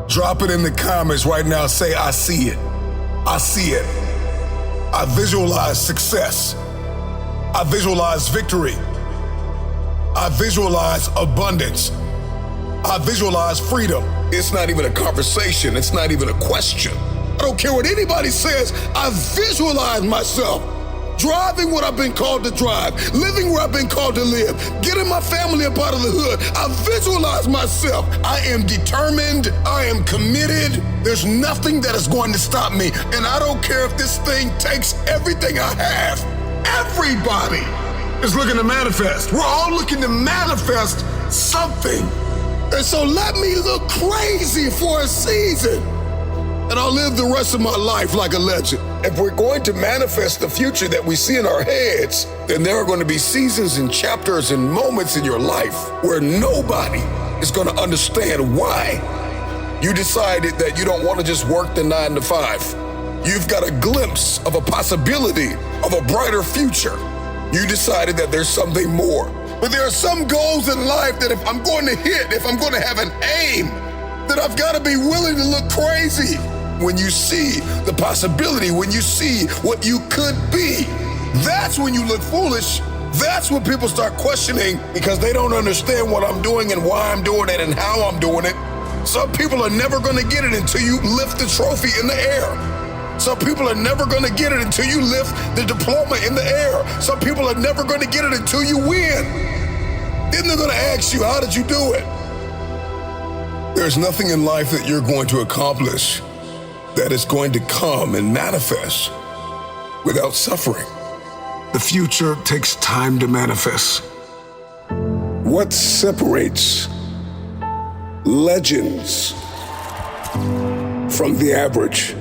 Drop it in the comments right now. Say, I see it. I see it. I visualize success. I visualize victory. I visualize abundance. I visualize freedom. It's not even a conversation. It's not even a question. I don't care what anybody says. I visualize myself driving what I've been called to drive, living where I've been called to live, getting my family up out of the hood. I visualize myself. I am determined. I am committed. There's nothing that is going to stop me. And I don't care if this thing takes everything I have. Everybody is looking to manifest. We're all looking to manifest something. And so let me look crazy for a season, and I'll live the rest of my life like a legend. If we're going to manifest the future that we see in our heads, then there are going to be seasons and chapters and moments in your life where nobody is going to understand why you decided that you don't want to just work the 9 to 5. You've got a glimpse of a possibility of a brighter future. You decided that there's something more. But there are some goals in life that if I'm going to hit, if I'm going to have an aim, that I've got to be willing to look crazy. When you see the possibility, when you see what you could be, that's when you look foolish. That's when people start questioning because they don't understand what I'm doing and why I'm doing it and how I'm doing it. Some people are never going to get it until you lift the trophy in the air. Some people are never going to get it until you lift the diploma in the air. Some people are never going to get it until you win. Then they're going to ask you, how did you do it? There's nothing in life that you're going to accomplish that is going to come and manifest without suffering. The future takes time to manifest. What separates legends from the average?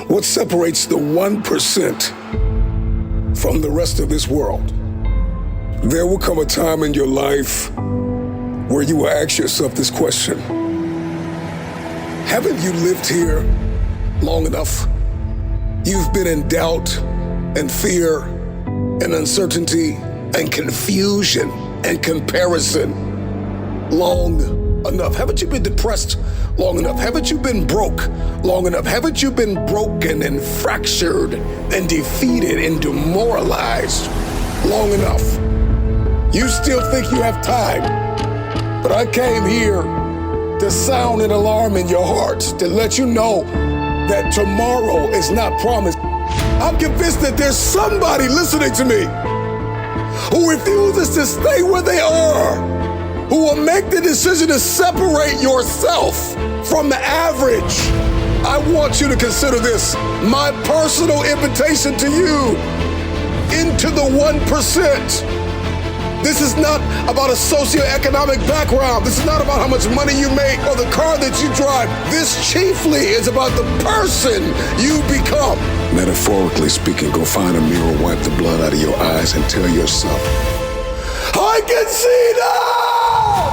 What separates the 1% from the rest of this world? There will come a time in your life where you will ask yourself this question. Haven't you lived here long enough? You've been in doubt and fear and uncertainty and confusion and comparison long enough. Haven't you been depressed long enough? Haven't you been broke long enough? Haven't you been broken and fractured and defeated and demoralized long enough? You still think you have time, but I came here to sound an alarm in your heart, to let you know that tomorrow is not promised. I'm convinced that there's somebody listening to me who refuses to stay where they are, who will make the decision to separate yourself from the average. I want you to consider this my personal invitation to you into the 1%. This is not about a socioeconomic background. This is not about how much money you make or the car that you drive. This chiefly is about the person you become. Metaphorically speaking, go find a mirror, wipe the blood out of your eyes and tell yourself, I can see now!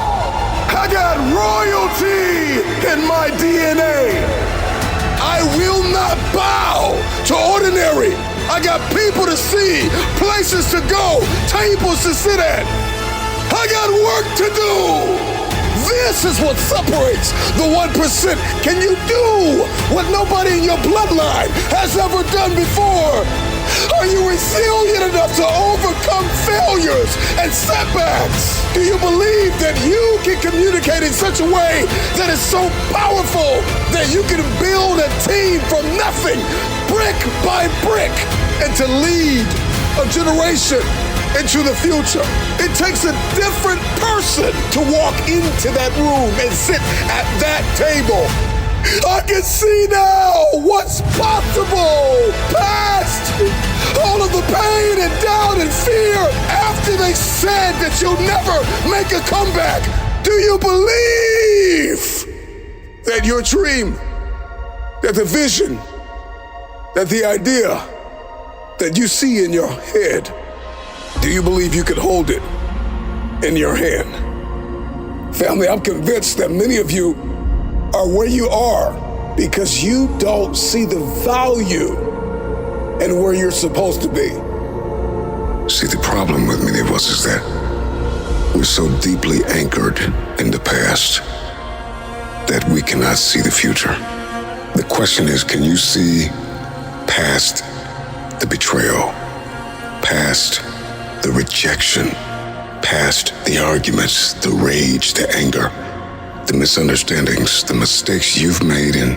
I got royalty in my DNA. I will not bow to ordinary. I got people to see, places to go, tables to sit at. I got work to do. This is what separates the 1%. Can you do what nobody in your bloodline has ever done before? Are you resilient enough to overcome failures and setbacks? Do you believe that you can communicate in such a way that is so powerful that you can build a team from nothing, brick by brick, and to lead a generation into the future? It takes a different person to walk into that room and sit at that table. I can see now what's possible. Past all of the pain and doubt and fear after they said that you'll never make a comeback. Do you believe that your dream, that the vision, that the idea that you see in your head, do you believe you could hold it in your hand? Family, I'm convinced that many of you are where you are because you don't see the value in where you're supposed to be. See, the problem with many of us is that we're so deeply anchored in the past that we cannot see the future. The question is, can you see past the betrayal, past the rejection, past the arguments, the rage, the anger, the misunderstandings, the mistakes you've made, and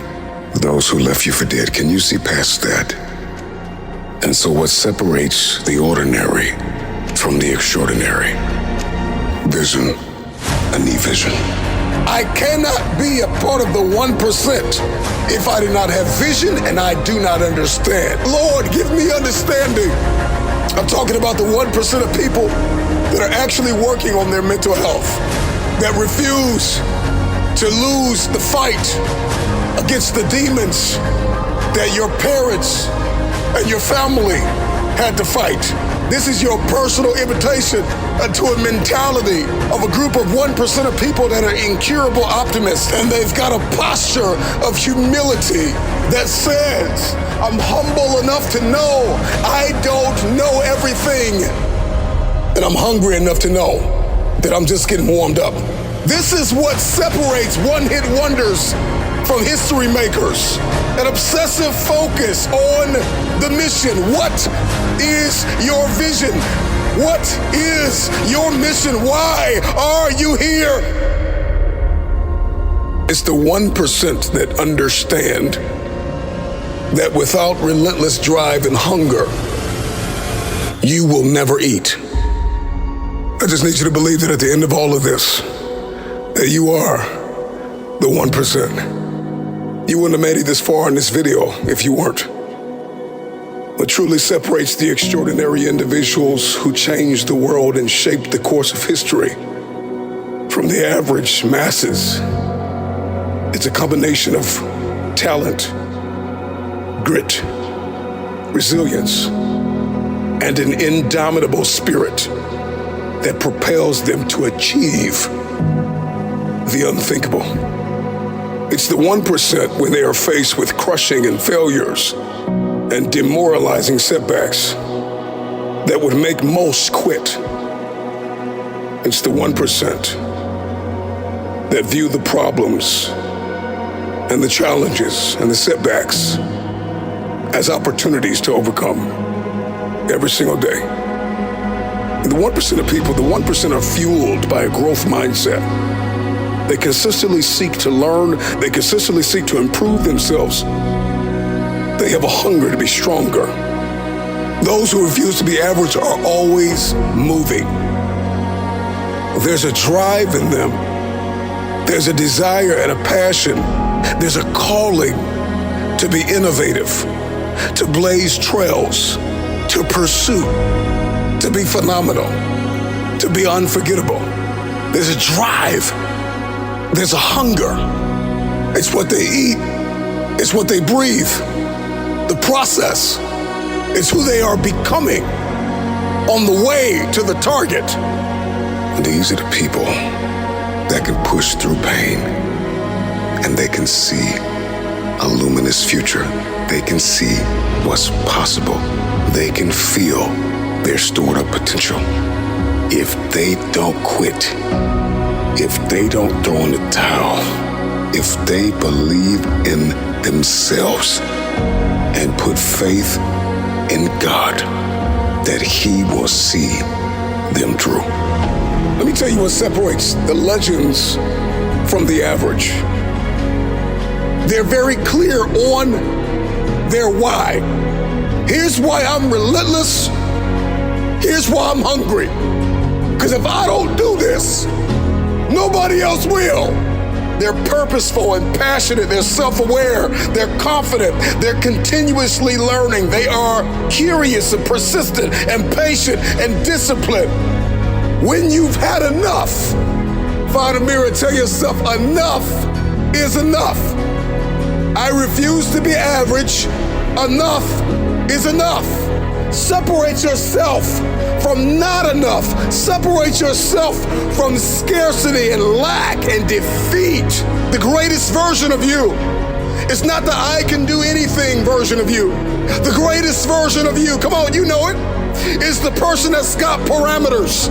those who left you for dead? Can you see past that? And so what separates the ordinary from the extraordinary? Vision, a new vision. I cannot be a part of the 1% if I do not have vision and I do not understand. Lord, give me understanding. I'm talking about the 1% of people that are actually working on their mental health, that refuse to lose the fight against the demons that your parents and your family had to fight. This is your personal invitation into a mentality of a group of 1% of people that are incurable optimists, and they've got a posture of humility that says, I'm humble enough to know I don't know everything, and I'm hungry enough to know that I'm just getting warmed up. This is what separates one-hit wonders from history makers. An obsessive focus on the mission. What is your vision? What is your mission? Why are you here? It's the 1% that understand that without relentless drive and hunger, you will never eat. I just need you to believe that at the end of all of this, that you are the 1%. You wouldn't have made it this far in this video if you weren't. What truly separates the extraordinary individuals who changed the world and shaped the course of history from the average masses, it's a combination of talent, grit, resilience, and an indomitable spirit that propels them to achieve the unthinkable. It's the 1% when they are faced with crushing and failures and demoralizing setbacks that would make most quit. It's the 1% that view the problems and the challenges and the setbacks as opportunities to overcome every single day. And the 1% of people, the 1% are fueled by a growth mindset. They consistently seek to learn. They consistently seek to improve themselves. They have a hunger to be stronger. Those who refuse to be average are always moving. There's a drive in them. There's a desire and a passion. There's a calling to be innovative, to blaze trails, to pursue, to be phenomenal, to be unforgettable. There's a drive. There's a hunger. It's what they eat. It's what they breathe. The process. It's who they are becoming on the way to the target. And these are the people that can push through pain, and they can see a luminous future. They can see what's possible. They can feel their stored up potential. If they don't quit, if they don't throw in the towel, if they believe in themselves and put faith in God, that He will see them through. Let me tell you what separates the legends from the average. They're very clear on their why. Here's why I'm relentless. Here's why I'm hungry. Because if I don't do this, nobody else will. They're purposeful and passionate. They're self-aware. They're confident. They're continuously learning. They are curious and persistent and patient and disciplined. When you've had enough, find a mirror and tell yourself, enough is enough. I refuse to be average. Enough is enough. Separate yourself from not enough. Separate yourself from scarcity and lack and defeat. The greatest version of you is not the I can do anything version of you. The greatest version of you, come on, you know it, is the person that's got parameters.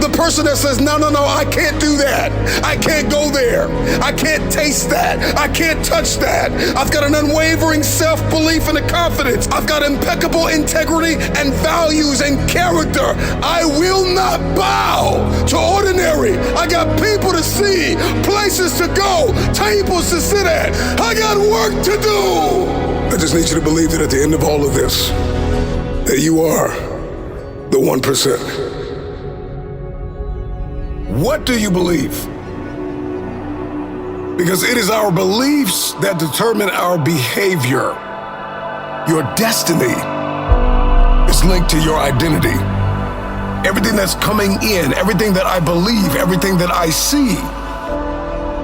The person that says, no, I can't do that. I can't go there. I can't taste that. I can't touch that. I've got an unwavering self-belief and a confidence. I've got impeccable integrity and values and character. I will not bow to ordinary. I got people to see, places to go, tables to sit at. I got work to do. I just need you to believe that at the end of all of this, that you are the 1%. What do you believe? Because it is our beliefs that determine our behavior. Your destiny is linked to your identity. Everything that's coming in, everything that I believe, everything that I see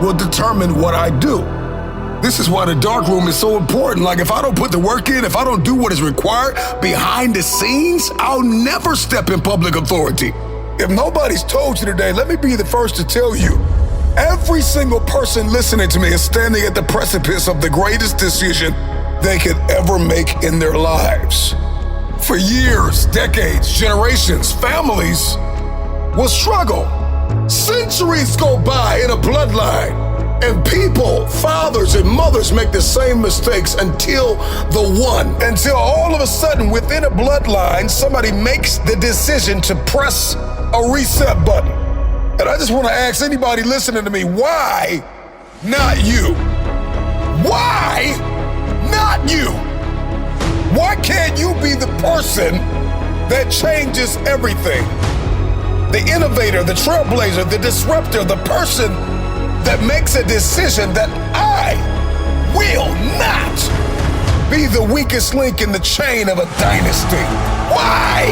will determine what I do. This is why the dark room is so important. Like, if I don't put the work in, if I don't do what is required behind the scenes, I'll never step in public authority. If nobody's told you today, let me be the first to tell you, every single person listening to me is standing at the precipice of the greatest decision they could ever make in their lives. For years, decades, generations, families will struggle. Centuries go by in a bloodline. And people, fathers and mothers make the same mistakes until all of a sudden within a bloodline, somebody makes the decision to press a reset button. And I just want to ask anybody listening to me, why not you? Why not you? Why can't you be the person that changes everything? The innovator, the trailblazer, the disruptor, the person that makes a decision that I will not be the weakest link in the chain of a dynasty. Why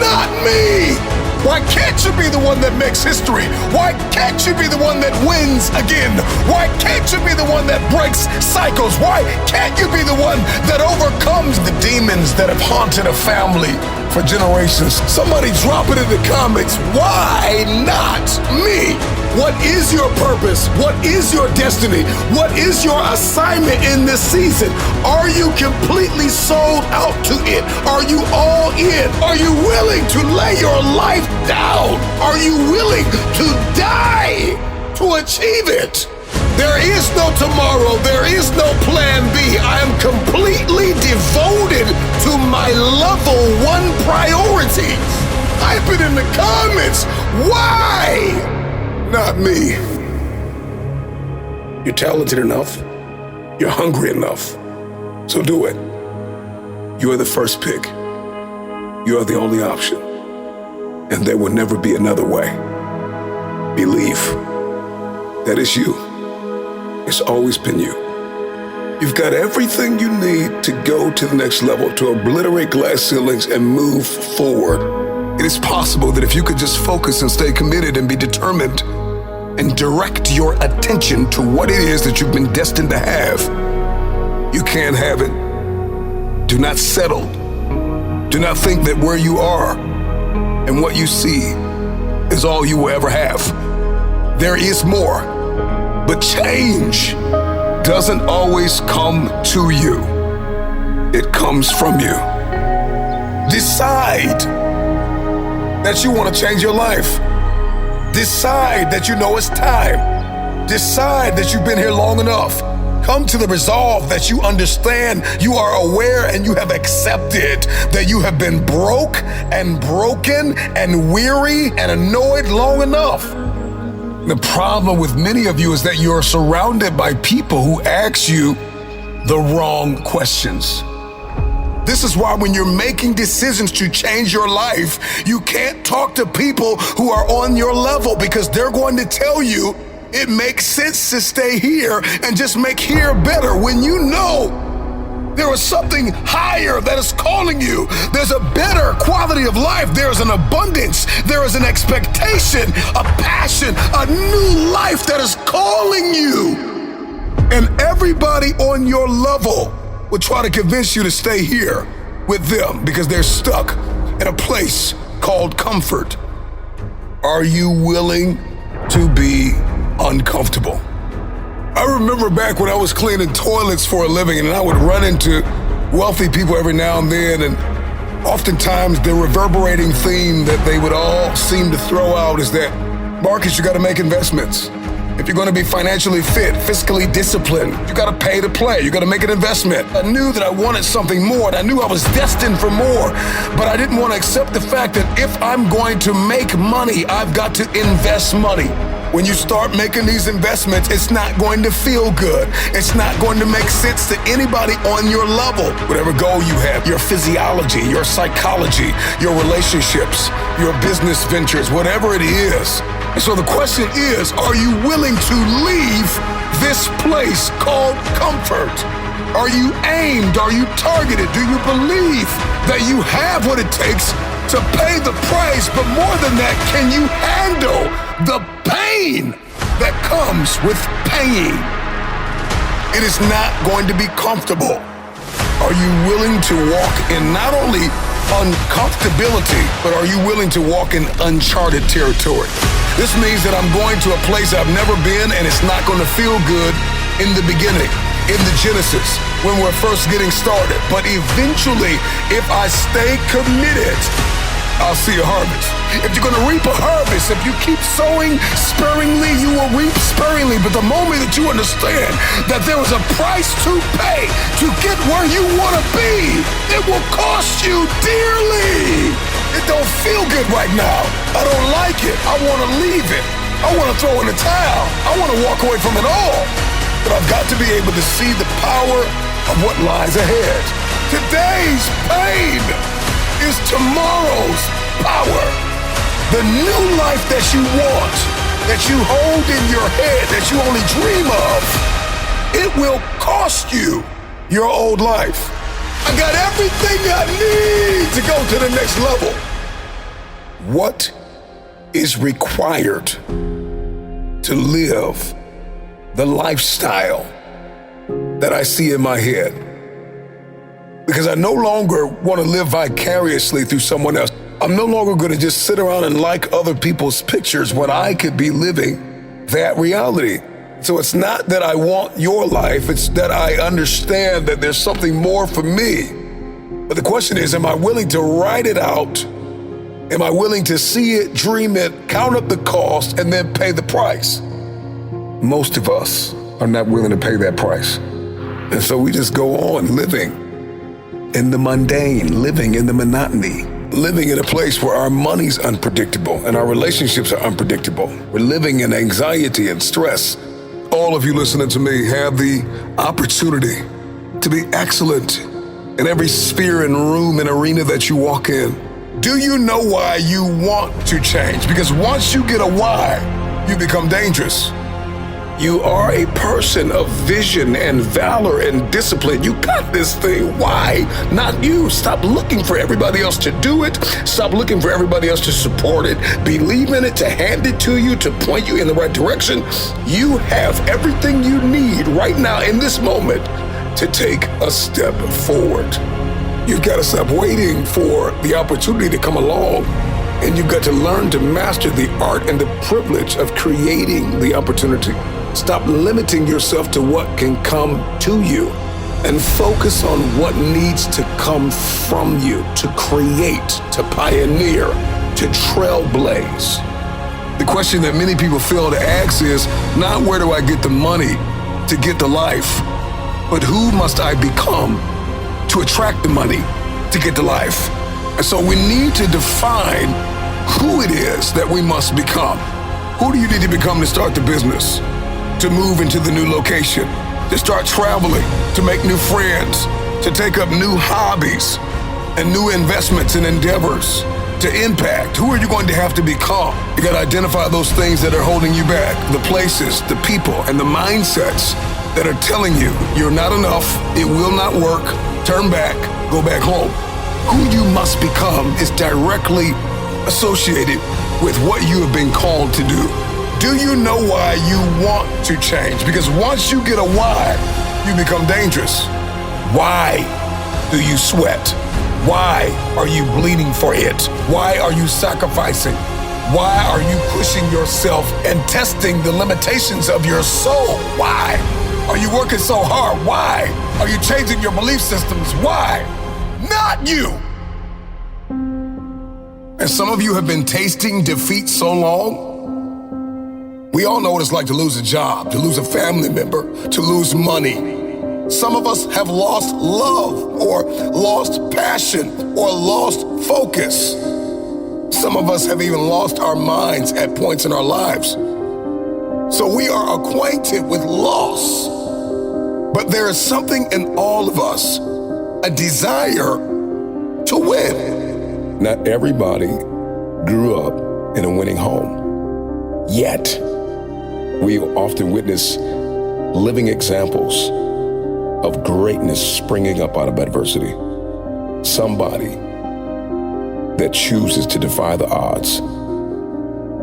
not me? Why can't you be the one that makes history? Why can't you be the one that wins again? Why can't you be the one that breaks cycles? Why can't you be the one that overcomes the demons that have haunted a family for generations? Somebody drop it in the comments. Why not me? What is your purpose? What is your destiny? What is your assignment in this season? Are you completely sold out to it? Are you all in? Are you willing to lay your life down? Are you willing to die to achieve it? There is no tomorrow. There is no plan B. I am completely devoted to my level 1 priority. Type it in the comments. Why not me? You're talented enough. You're hungry enough. So do it. You are the first pick. You are the only option. And there will never be another way. Believe that it's you. It's always been you. You've got everything you need to go to the next level, to obliterate glass ceilings and move forward. It is possible that if you could just focus and stay committed and be determined and direct your attention to what it is that you've been destined to have, you can have it. Do not settle. Do not think that where you are and what you see is all you will ever have. There is more, but change doesn't always come to you. It comes from you. Decide that you want to change your life. Decide that you know it's time. Decide that you've been here long enough. Come to the resolve that you understand, you are aware, and you have accepted that you have been broke and broken and weary and annoyed long enough. The problem with many of you is that you are surrounded by people who ask you the wrong questions. This is why when you're making decisions to change your life, you can't talk to people who are on your level, because they're going to tell you it makes sense to stay here and just make here better, when you know there is something higher that is calling you. There's a better quality of life. There's an abundance. There is an expectation, a passion, a new life that is calling you. And everybody on your level will try to convince you to stay here with them because they're stuck in a place called comfort. Are you willing to be uncomfortable? I remember back when I was cleaning toilets for a living, and I would run into wealthy people every now and then, and Oftentimes, the reverberating theme that they would all seem to throw out is that, Marcus, you gotta make investments. If you're gonna be financially fit, fiscally disciplined, you gotta pay to play, you gotta make an investment. I knew that I wanted something more, and I knew I was destined for more, but I didn't want to accept the fact that if I'm going to make money, I've got to invest money. When you start making these investments, it's not going to feel good. It's not going to make sense to anybody on your level. Whatever goal you have, your physiology, your psychology, your relationships, your business ventures, whatever it is. And so the question is, are you willing to leave this place called comfort? Are you aimed? Are you targeted? Do you believe that you have what it takes to pay the price? But more than that, can you handle the pain that comes with paying? It is not going to be comfortable. Are you willing to walk in not only uncomfortability, but are you willing to walk in uncharted territory? This means that I'm going to a place I've never been, and it's not going to feel good in the beginning, in the genesis, when we're first getting started. But eventually, if I stay committed, I'll see a harvest. If you're gonna reap a harvest, if you keep sowing sparingly, you will reap sparingly. But the moment that you understand that there is a price to pay to get where you wanna be, it will cost you dearly. It don't feel good right now. I don't like it. I wanna leave it. I wanna throw in the towel. I wanna walk away from it all. But I've got to be able to see the power of what lies ahead. Today's pain is tomorrow's power. The new life that you want, that you hold in your head, that you only dream of, it will cost you your old life. I got everything I need to go to the next level. What is required to live the lifestyle that I see in my head? Because I no longer want to live vicariously through someone else. I'm no longer going to just sit around and like other people's pictures when I could be living that reality. So it's not that I want your life, it's that I understand that there's something more for me. But the question is, am I willing to write it out? Am I willing to see it, dream it, count up the cost, and then pay the price? Most of us are not willing to pay that price. And so we just go on living in the mundane, living in the monotony, living in a place where our money's unpredictable and our relationships are unpredictable. We're living in anxiety and stress. All of you listening to me have the opportunity to be excellent in every sphere and room and arena that you walk in. Do you know why you want to change? Because once you get a why, you become dangerous. You are a person of vision and valor and discipline. You got this thing. Why not you? Stop looking for everybody else to do it. Stop looking for everybody else to support it. Believe in it, to hand it to you, to point you in the right direction. You have everything you need right now in this moment to take a step forward. You've got to stop waiting for the opportunity to come along. And you've got to learn to master the art and the privilege of creating the opportunity. Stop limiting yourself to what can come to you and focus on what needs to come from you to create, to pioneer, to trailblaze. The question that many people fail to ask is not where do I get the money to get the life, but who must I become to attract the money to get the life? And so we need to define who it is that we must become. Who do you need to become to start the business? To move into the new location, to start traveling, to make new friends, to take up new hobbies and new investments and endeavors, to impact? Who are you going to have to become? You got to identify those things that are holding you back, the places, the people, and the mindsets that are telling you you're not enough, it will not work, turn back, go back home. Who you must become is directly associated with what you have been called to do. Do you know why you want to change? Because once you get a why, you become dangerous. Why do you sweat? Why are you bleeding for it? Why are you sacrificing? Why are you pushing yourself and testing the limitations of your soul? Why are you working so hard? Why are you changing your belief systems? Why? Not you. And some of you have been tasting defeat so long. We all know what it's like to lose a job, to lose a family member, to lose money. Some of us have lost love or lost passion or lost focus. Some of us have even lost our minds at points in our lives. So we are acquainted with loss. But there is something in all of us, a desire to win. Not everybody grew up in a winning home. Yet, we often witness living examples of greatness springing up out of adversity. Somebody that chooses to defy the odds.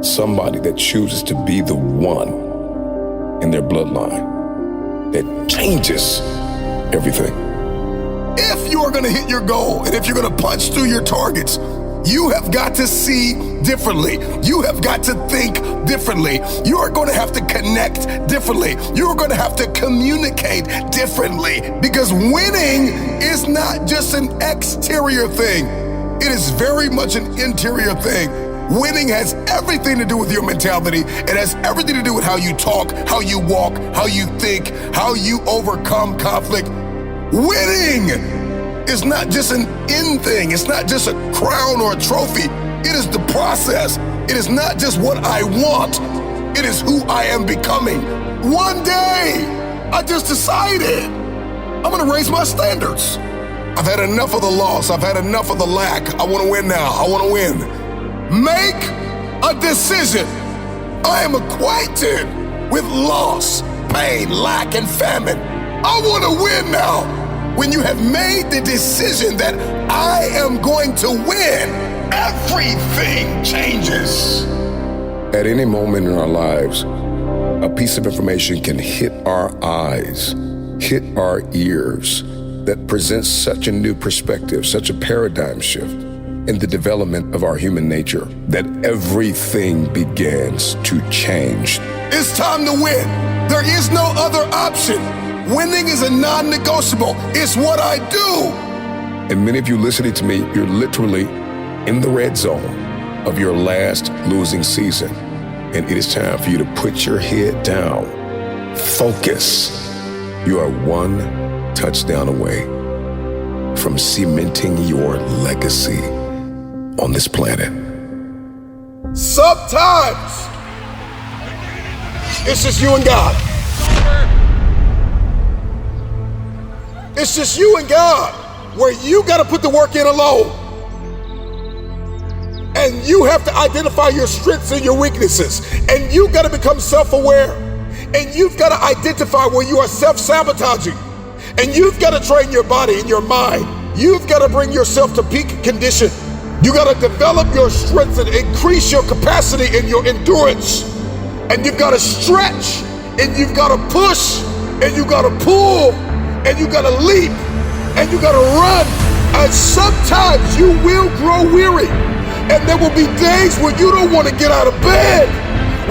Somebody that chooses to be the one in their bloodline that changes everything. If you are going to hit your goal and if you're going to punch through your targets, you have got to see differently. You have got to think differently. You are going to have to connect differently. You are going to have to communicate differently, because winning is not just an exterior thing. It is very much an interior thing. Winning has everything to do with your mentality. It has everything to do with how you talk, how you walk, how you think, how you overcome conflict. Winning is not just an end thing. It's not just a crown or a trophy. It is the process. It is not just what I want. It is who I am becoming. One day, I just decided I'm gonna raise my standards. I've had enough of the loss. I've had enough of the lack. I wanna win now. I wanna win. Make a decision. I am acquainted with loss, pain, lack, and famine. I wanna win now. When you have made the decision that I am going to win, everything changes. At any moment in our lives, a piece of information can hit our eyes, hit our ears, that presents such a new perspective, such a paradigm shift in the development of our human nature, that everything begins to change. It's time to win. There is no other option. Winning is a non-negotiable. It's what I do. And many of you listening to me, you're literally in the red zone of your last losing season. And it is time for you to put your head down. Focus. You are one touchdown away from cementing your legacy on this planet. Sometimes it's just you and God. It's just you and God, where you got to put the work in alone. And you have to identify your strengths and your weaknesses. And you got to become self-aware. And you've got to identify where you are self-sabotaging. And you've got to train your body and your mind. You've got to bring yourself to peak condition. You got to develop your strengths and increase your capacity and your endurance. And you've got to stretch, and you've got to push, and you've got to pull, and you gotta leap, and you gotta run. And sometimes you will grow weary, and there will be days where you don't want to get out of bed,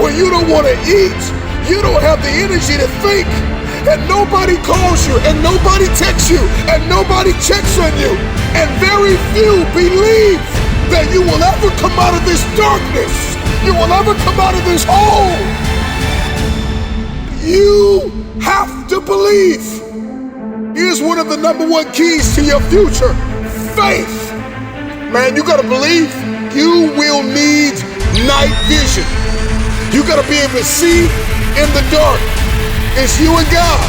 where you don't want to eat, you don't have the energy to think, and nobody calls you, and nobody texts you, and nobody checks on you, and very few believe that you will ever come out of this darkness, you will ever come out of this hole. You have to believe. Here's one of the #1 keys to your future: faith. Man, you gotta believe. You will need night vision. You gotta be able to see in the dark. It's you and God.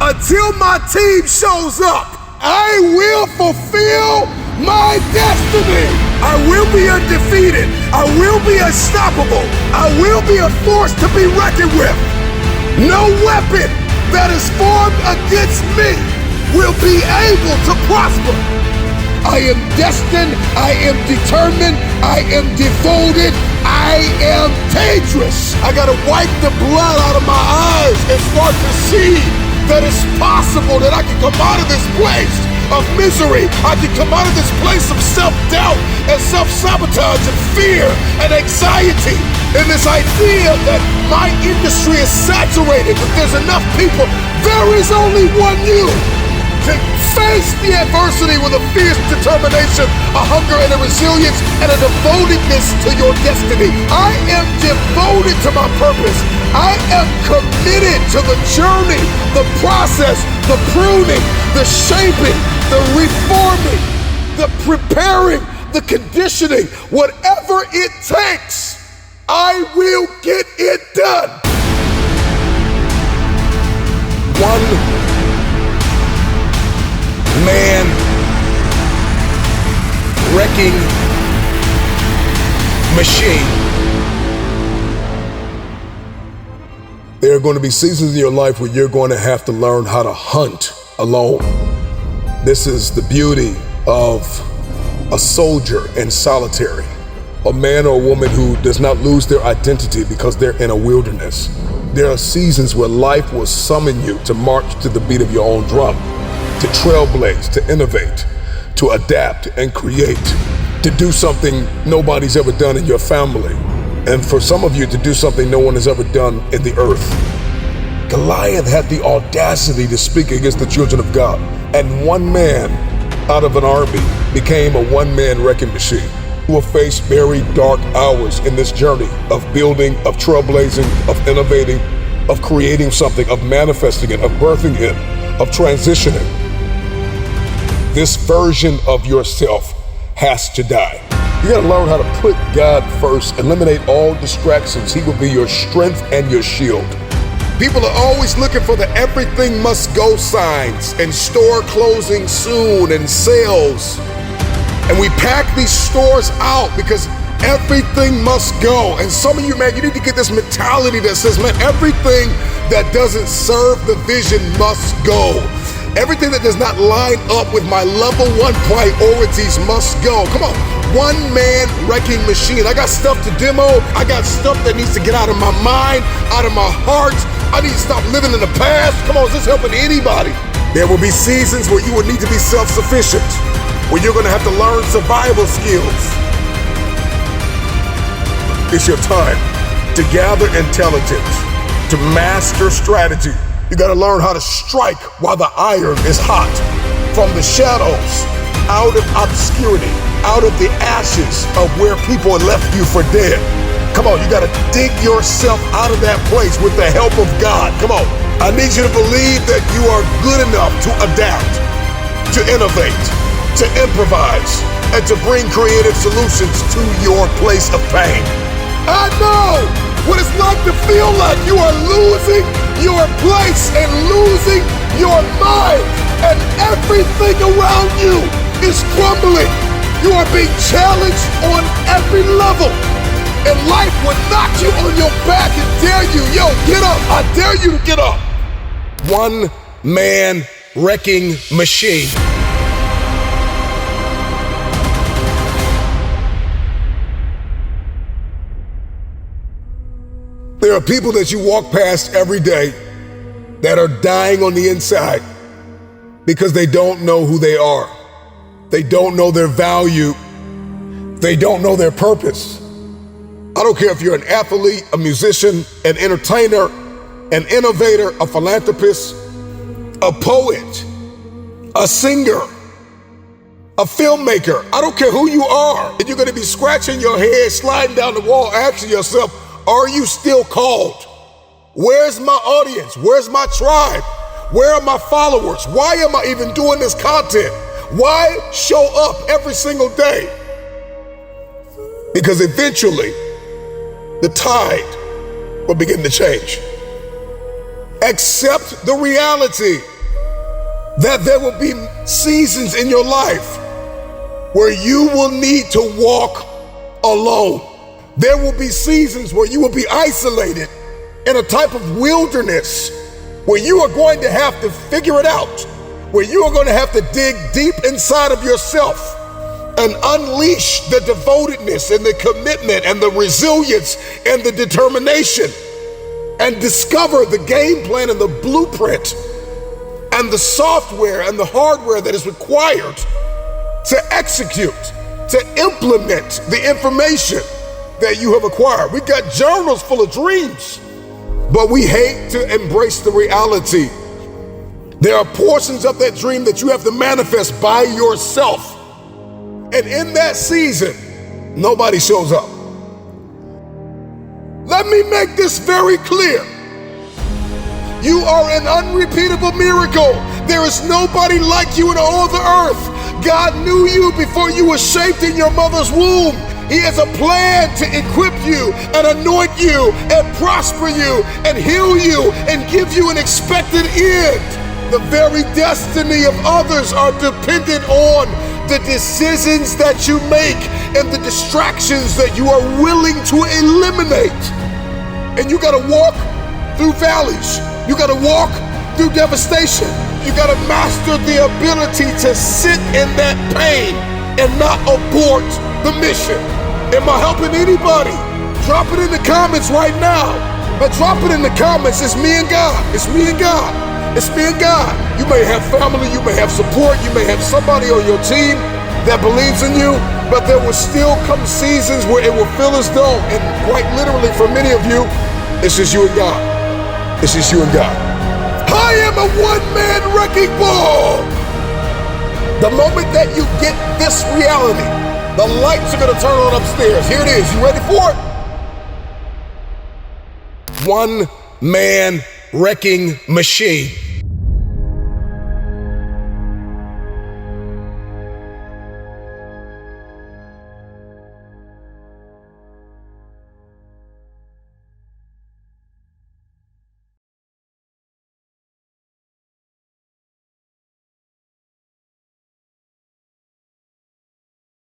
Until my team shows up, I will fulfill my destiny. I will be undefeated. I will be unstoppable. I will be a force to be reckoned with. No weapon that is formed against me will be able to prosper. I am destined, I am determined, I am devoted, I am dangerous. I gotta wipe the blood out of my eyes and start to see that it's possible that I can come out of this place of misery. I can come out of this place of self-doubt and self-sabotage and fear and anxiety. And this idea that my industry is saturated, but there's enough people. There is only one you. face the adversity with a fierce determination, a hunger and a resilience, and a devotedness to your destiny. I am devoted to my purpose. I am committed to the journey, the process, the pruning, the shaping, the reforming, the preparing, the conditioning. Whatever it takes, I will get it done. One man wrecking machine. There are going to be seasons in your life where you're going to have to learn how to hunt alone. This is the beauty of a soldier in solitary, a man or a woman who does not lose their identity because they're in a wilderness. There are seasons where life will summon you to march to the beat of your own drum, to trailblaze, to innovate, to adapt and create, to do something nobody's ever done in your family, and for some of you to do something no one has ever done in the earth. Goliath had the audacity to speak against the children of God, and one man out of an army became a one-man wrecking machine. You will face very dark hours in this journey of building, of trailblazing, of innovating, of creating something, of manifesting it, of birthing it, of transitioning. This version of yourself has to die. You gotta learn how to put God first, eliminate all distractions. He will be your strength and your shield. People are always looking for the everything must go signs and store closing soon and sales. And we pack these stores out because everything must go. And some of you, man, you need to get this mentality that says, man, everything that doesn't serve the vision must go. Everything that does not line up with my level one priorities must go. Come on, one man wrecking machine. I got stuff to demo. I got stuff that needs to get out of my mind, out of my heart. I need to stop living in the past. Come on, is this helping anybody? There will be seasons where you will need to be self-sufficient, where you're gonna have to learn survival skills. It's your time to gather intelligence, to master strategy. You gotta learn how to strike while the iron is hot. From the shadows, out of obscurity, out of the ashes of where people left you for dead. Come on, you gotta dig yourself out of that place with the help of God. Come on, I need you to believe that you are good enough to adapt, to innovate, to improvise, and to bring creative solutions to your place of pain. I know what it's like to feel like you are losing your place and losing your mind, and everything around you is crumbling. You are being challenged on every level, and life will knock you on your back and dare you, yo, get up. I dare you to get up. One man wrecking machine. There are people that you walk past every day that are dying on the inside because they don't know who they are. They don't know their value. They don't know their purpose. I don't care if you're an athlete, a musician, an entertainer, an innovator, a philanthropist, a poet, a singer, a filmmaker. I don't care who you are. And you're gonna be scratching your head, sliding down the wall, asking yourself, are you still called? Where's my audience? Where's my tribe? Where are my followers? Why am I even doing this content? Why show up every single day? Because eventually, the tide will begin to change. Accept the reality that there will be seasons in your life where you will need to walk alone. There will be seasons where you will be isolated in a type of wilderness where you are going to have to figure it out, where you are going to have to dig deep inside of yourself and unleash the devotedness and the commitment and the resilience and the determination and discover the game plan and the blueprint and the software and the hardware that is required to execute, to implement the information that you have acquired. We got journals full of dreams, but we hate to embrace the reality There are portions of that dream that you have to manifest by yourself. And in that season, nobody shows up. Let me make this very clear. You are an unrepeatable miracle. There is nobody like you in all the earth. God knew you before you were shaped in your mother's womb. He has a plan to equip you and anoint you and prosper you and heal you and give you an expected end. The very destiny of others are dependent on the decisions that you make and the distractions that you are willing to eliminate. And you gotta walk through valleys. You gotta walk through devastation. You gotta master the ability to sit in that pain and not abort the mission. Am I helping anybody? Drop it in the comments right now. But drop it in the comments. It's me and God. It's me and God. It's me and God. You may have family, you may have support, you may have somebody on your team that believes in you, but there will still come seasons where it will feel as though, and quite literally for many of you, it's just you and God. It's just you and God. I am a one-man wrecking ball. The moment that you get this reality, the lights are gonna turn on upstairs. Here it is. You ready for it? One-man wrecking machine.